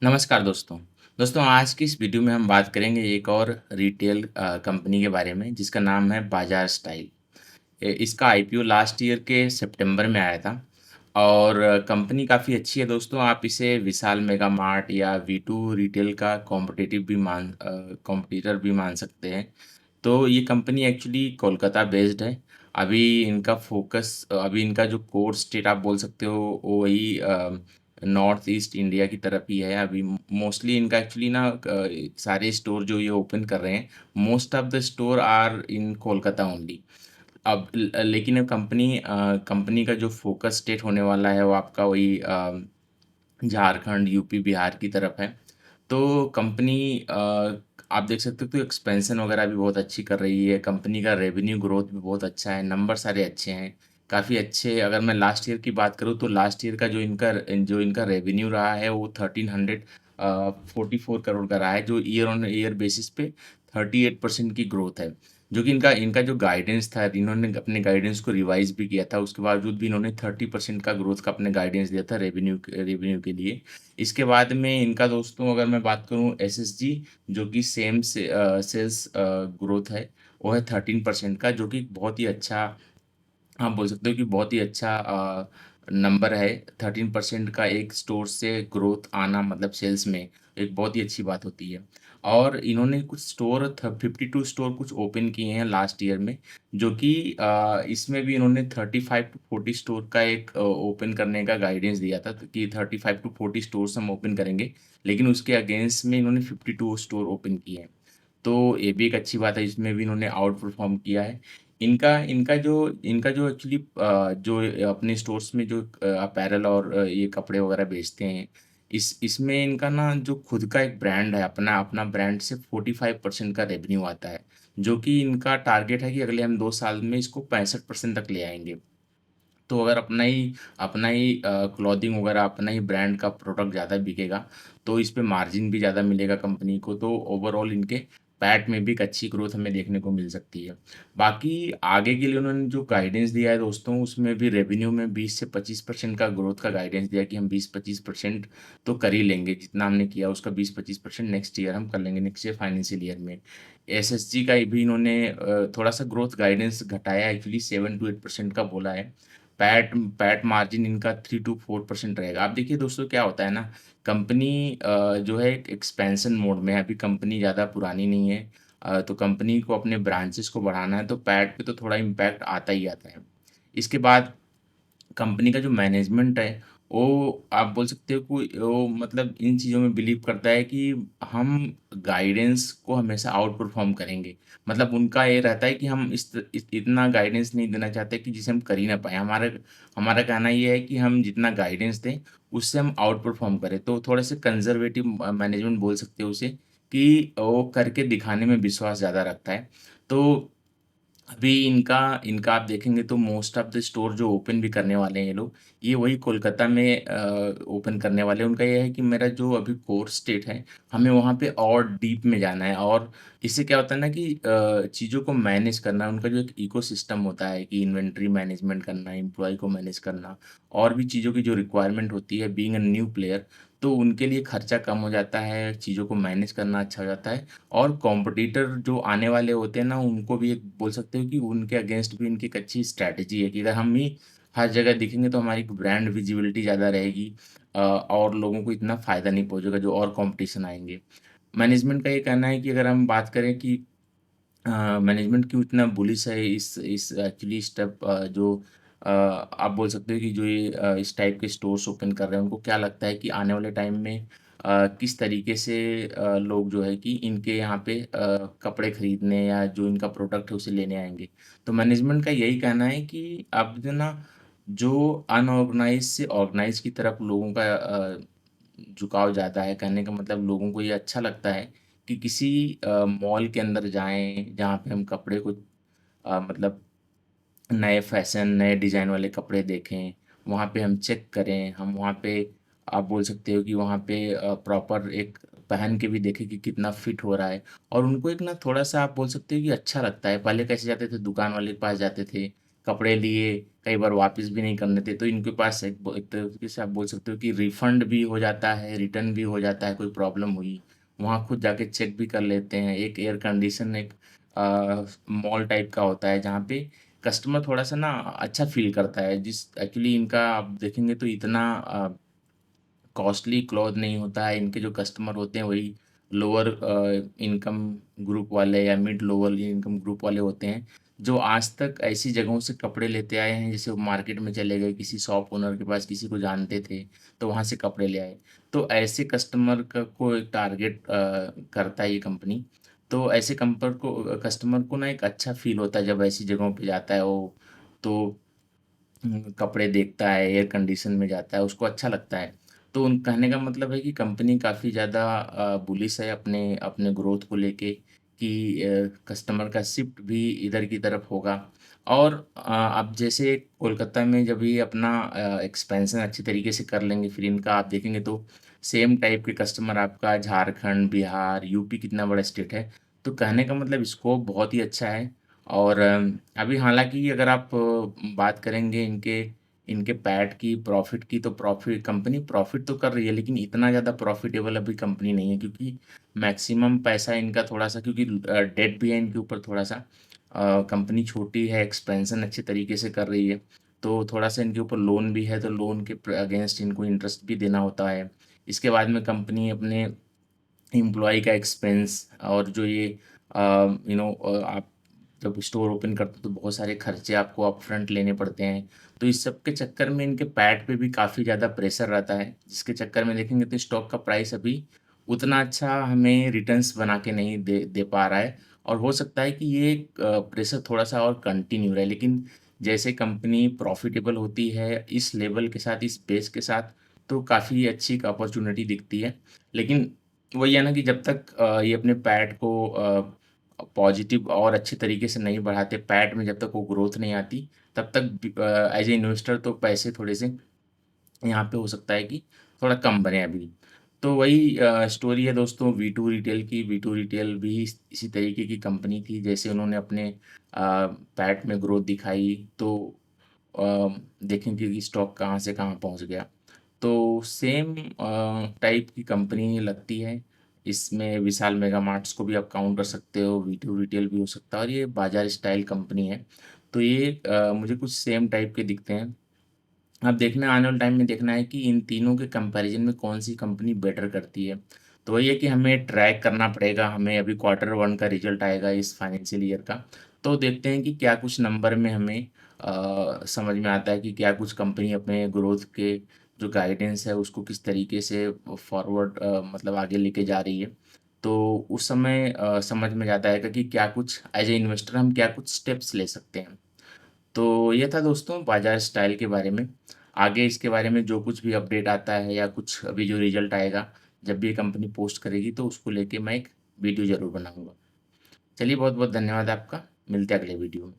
नमस्कार दोस्तों। दोस्तों आज की इस वीडियो में हम बात करेंगे एक और रिटेल कंपनी के बारे में जिसका नाम है बाज़ार स्टाइल। इसका आईपीओ लास्ट ईयर के सितंबर में आया था और कंपनी काफ़ी अच्छी है दोस्तों। आप इसे विशाल मेगा मार्ट या वी टू रिटेल का कॉम्पिटिटर भी मान सकते हैं। तो ये कंपनी एक्चुअली कोलकाता बेस्ड है। अभी इनका जो कोर स्टेट आप बोल सकते हो वो वही नॉर्थ ईस्ट इंडिया की तरफ ही है। अभी मोस्टली इनका एक्चुअली ना सारे स्टोर जो ये ओपन कर रहे हैं, most of the store are in Kolkata only. लेकिन कंपनी का जो फ़ोकस स्टेट होने वाला है वो आपका वही झारखंड, यूपी, बिहार की तरफ है। तो आप देख सकते हो तो एक्सपेंशन वगैरह भी बहुत अच्छी कर रही है। कंपनी का रेवेन्यू ग्रोथ भी बहुत अच्छा है, नंबर सारे अच्छे हैं। काफ़ी अच्छे अगर मैं लास्ट ईयर की बात करूँ तो लास्ट ईयर का जो इनका रेवेन्यू रहा है वो 1344 करोड़ का रहा है, जो ईयर ऑन ईयर बेसिस पे 38% की ग्रोथ है। जो कि इनका इनका जो गाइडेंस था, इन्होंने अपने गाइडेंस को रिवाइज़ भी किया था, उसके बावजूद भी इन्होंने 30% का ग्रोथ का अपने गाइडेंस दिया था रेवेन्यू के लिए। इसके बाद में इनका दोस्तों अगर मैं बात करूँ एसएसजी जो कि सेल्स ग्रोथ है, वो है 13% का जो कि बहुत ही अच्छा आप बोल सकते हो कि बहुत ही अच्छा नंबर है। 13% का एक स्टोर से ग्रोथ आना मतलब सेल्स में एक बहुत ही अच्छी बात होती है। और इन्होंने कुछ स्टोर 52 स्टोर कुछ ओपन किए हैं लास्ट ईयर में, जो कि इसमें भी इन्होंने 35 टू 40 स्टोर का एक ओपन करने का गाइडेंस दिया था कि 35 टू 40 स्टोर्स हम ओपन करेंगे, लेकिन उसके अगेंस्ट में इन्होंने 52 स्टोर ओपन किए हैं। तो ये भी एक अच्छी बात है, इसमें भी इन्होंने आउट परफ़ॉर्म किया है। इनका जो एक्चुअली जो अपने स्टोर्स में जो अपैरल और ये कपड़े वगैरह बेचते हैं, इसमें इनका ना जो खुद का एक ब्रांड है, अपना अपना ब्रांड से 45% का रेवेन्यू आता है, जो कि इनका टारगेट है कि अगले हम 2 साल में इसको 65% तक ले आएँगे। तो अगर अपना ही क्लॉथिंग वगैरह अपना ही ब्रांड का प्रोडक्ट ज़्यादा बिकेगा, तो इस पे मार्जिन भी ज़्यादा मिलेगा कंपनी को, तो ओवरऑल इनके पैट में भी एक अच्छी ग्रोथ हमें देखने को मिल सकती है। बाकी आगे के लिए उन्होंने जो गाइडेंस दिया है दोस्तों, उसमें भी रेवेन्यू में 20 से 25% का ग्रोथ का गाइडेंस दिया कि हम 20-25% तो कर ही लेंगे, जितना हमने किया उसका 20-25% नेक्स्ट ईयर हम कर लेंगे, नेक्स्ट ईयर फाइनेंशियल ईयर में। एसएसजी का भी इन्होंने थोड़ा-सा ग्रोथ गाइडेंस घटाया है, एक्चुअली 7 टू 8% का बोला है। पैट पैट मार्जिन इनका 3 टू 4% रहेगा। अब देखिए दोस्तों क्या होता है ना, कंपनी जो है एक एक्सपेंशन मोड में है, अभी कंपनी ज़्यादा पुरानी नहीं है। तो कंपनी को अपने ब्रांचेज़ को बढ़ाना है, तो पैट पे तो थोड़ा इम्पैक्ट आता ही आता है। इसके बाद कंपनी का जो मैनेजमेंट है, वो आप बोल सकते हो कि वो मतलब इन चीज़ों में बिलीव करता है कि हम गाइडेंस को हमेशा आउट परफ़ॉर्म करेंगे। मतलब उनका ये रहता है कि हम इतना गाइडेंस नहीं देना चाहते कि जिसे हम कर ही ना पाएँ। हमारा हमारा कहना ये है कि हम जितना गाइडेंस दें, उससे हम आउट परफ़ॉर्म करें। तो थोड़े-से कंज़र्वेटिव मैनेजमेंट बोल सकते हो उसे कि वो करके दिखाने में विश्वास ज़्यादा रखता है। तो अभी इनका इनका आप देखेंगे तो मोस्ट ऑफ द स्टोर जो ओपन भी करने वाले हैं ये लोग, ये वही कोलकाता में ओपन करने वाले हैं। उनका ये है कि मेरा जो अभी कोर स्टेट है, हमें वहाँ पे और डीप में जाना है और इससे क्या होता है ना कि चीज़ों को मैनेज करना, उनका जो एक इकोसिस्टम होता है कि इन्वेंटरी मैनेजमेंट करना, एम्प्लॉयी को मैनेज करना और भी चीज़ों की जो रिक्वायरमेंट होती है बीइंग अ न्यू प्लेयर, तो उनके लिए खर्चा कम हो जाता है, चीज़ों को मैनेज करना अच्छा हो जाता है। और कॉम्पिटिटर जो आने वाले होते हैं ना, उनको भी एक बोल सकते हो कि उनके अगेंस्ट भी इनकी एक अच्छी स्ट्रैटेजी है कि अगर हम ही हर जगह दिखेंगे तो हमारी ब्रांड विज़िबिलिटी ज़्यादा रहेगी और लोगों को इतना फ़ायदा नहीं पहुँचेगा जो और कॉम्पिटिशन आएँगे। मैनेजमेंट का ये कहना है कि अगर हम बात करें कि मैनेजमेंट क्यों इतना बुलिश है इस एक्चुअली स्टेप जो आप बोल सकते हो कि जो ये इस टाइप के स्टोर्स ओपन कर रहे हैं, उनको क्या लगता है कि आने वाले टाइम में किस तरीके से लोग जो है कि इनके यहाँ पे कपड़े खरीदने या जो इनका प्रोडक्ट है उसे लेने आएँगे। तो मैनेजमेंट का यही कहना है कि अब जो ना जो अनऑर्गनाइज़ से ऑर्गनाइज़ की तरफ लोगों का झुकाव ज़्यादा है। कहने का मतलब लोगों को ये अच्छा लगता है कि किसी मॉल के अंदर जाएँ, जहाँ पे हम कपड़े को मतलब नए फ़ैशन, नए डिज़ाइन वाले कपड़े देखें, वहाँ पे हम चेक करें, हम वहाँ पे आप बोल सकते हो कि वहाँ पे प्रॉपर एक पहन के भी देखें कि कितना फिट हो रहा है और उनको एक ना थोड़ा-सा आप बोल सकते हो कि अच्छा लगता है। पहले कैसे जाते थे दुकान वाले के पास जाते थे, कपड़े लिए, कई बार वापस भी नहीं करने थे, तो इनके पास एक तरीके से आप बोल सकते हो कि रिफंड भी हो जाता है, रिटर्न भी हो जाता है, कोई प्रॉब्लम हुई, वहाँ खुद जाके चेक भी कर लेते हैं। एक एयर कंडीशन एक मॉल टाइप का होता है, जहाँ पे कस्टमर थोड़ा-सा ना अच्छा फ़ील करता है, जिस एक्चुअली इनका आप देखेंगे तो इतना कॉस्टली क्लॉथ नहीं होता है, इनके जो कस्टमर होते हैं वही लोअर इनकम ग्रुप वाले या मिड लोअर इनकम ग्रुप वाले होते हैं, जो आज तक ऐसी जगहों से कपड़े लेते आए हैं, जैसे वो मार्केट में चले गए, किसी शॉप ओनर के पास किसी को जानते थे, तो वहाँ से कपड़े ले आए। तो ऐसे कस्टमर को एक टारगेट करता है ये कंपनी। तो ऐसे कस्टमर को ना एक अच्छा फ़ील होता है जब ऐसी जगहों पे जाता है वो, तो कपड़े देखता है, एयर कंडीशन में जाता है, उसको अच्छा लगता है। तो उन कहने का मतलब है कि कंपनी काफ़ी ज़्यादा बुलिश है अपने अपने ग्रोथ को लेके कि कस्टमर का शिफ्ट भी इधर की तरफ होगा। और अब जैसे कोलकाता में जब ये अपना एक्सपेंशन अच्छे तरीके से कर लेंगे, फिर इनका आप देखेंगे तो सेम टाइप के कस्टमर आपका झारखंड, बिहार, यूपी कितना बड़ा स्टेट है। तो कहने का मतलब स्कोप बहुत ही अच्छा है। और अभी हालाँकि अगर आप बात करेंगे इनके इनके पैट की, प्रॉफ़िट की, तो प्रॉफ़िट तो कर रही है, लेकिन इतना ज़्यादा प्रॉफ़िटेबल अभी कंपनी नहीं है, क्योंकि मैक्सिमम पैसा इनका थोड़ा-सा, क्योंकि डेट भी है इनके ऊपर थोड़ा-सा। कंपनी छोटी है, एक्सपेंशन अच्छे तरीके से कर रही है, तो थोड़ा-सा इनके ऊपर लोन भी है, तो लोन के अगेंस्ट इनको इंटरेस्ट भी देना होता है। इसके बाद में कंपनी अपने एम्प्लॉयी का एक्सपेंस और जो ये आप जब स्टोर ओपन करते हो तो बहुत सारे खर्चे आपको अपफ्रंट लेने पड़ते हैं। तो इस सब के चक्कर में इनके पैट पे भी काफ़ी ज़्यादा प्रेशर रहता है, जिसके चक्कर में देखेंगे तो स्टॉक का प्राइस अभी उतना अच्छा हमें रिटर्न्स बना के नहीं दे दे पा रहा है। और हो सकता है कि ये प्रेशर थोड़ा-सा और कंटिन्यू रहे, लेकिन जैसे कंपनी प्रॉफ़िटेबल होती है इस लेवल के साथ, इस बेस के साथ, तो काफ़ी अच्छी एक अपॉर्च्युनिटी दिखती है। लेकिन वही है ना कि जब तक ये अपने पैट को पॉजिटिव और अच्छे तरीके से नहीं बढ़ाते, पैट में जब तक वो ग्रोथ नहीं आती, तब तक एज़ ए इन्वेस्टर तो पैसे थोड़े-से यहाँ पे हो सकता है कि थोड़ा कम बने अभी। तो वही स्टोरी है दोस्तों वी टू रिटेल की। वी टू रिटेल भी इसी तरीके की कंपनी थी, जैसे उन्होंने अपने पैट में ग्रोथ दिखाई, तो देखें कि स्टॉक कहाँ से कहाँ पहुँच गया। तो सेम टाइप की कंपनी लगती है। इसमें विशाल मेगा मार्ट्स को भी आप काउंट कर सकते हो, वी टू रिटेल भी हो सकता है, और ये बाज़ार स्टाइल कंपनी है। तो ये मुझे कुछ सेम टाइप के दिखते हैं। अब देखना आने वाले टाइम में देखना है कि इन तीनों के कंपैरिज़न में कौन-सी कंपनी बेटर करती है। तो वही है कि हमें ट्रैक करना पड़ेगा, हमें अभी क्वार्टर 1 का रिज़ल्ट आएगा इस फाइनेंशियल ईयर का। तो देखते हैं कि क्या कुछ नंबर में हमें समझ में आता है कि क्या कुछ कंपनी अपने ग्रोथ के जो गाइडेंस है उसको किस तरीके से फॉरवर्ड मतलब आगे लेके जा रही है। तो उस समय समझ में आता आएगा कि क्या कुछ एज़ ए इन्वेस्टर हम क्या कुछ स्टेप्स ले सकते हैं। तो ये था दोस्तों बाज़ार स्टाइल के बारे में। आगे इसके बारे में जो कुछ भी अपडेट आता है या कुछ अभी जो रिज़ल्ट आएगा, जब भी ये कंपनी पोस्ट करेगी तो उसको लेके मैं एक वीडियो ज़रूर बनाऊँगा। चलिए बहुत-बहुत धन्यवाद आपका। मिलते हैं अगले वीडियो में।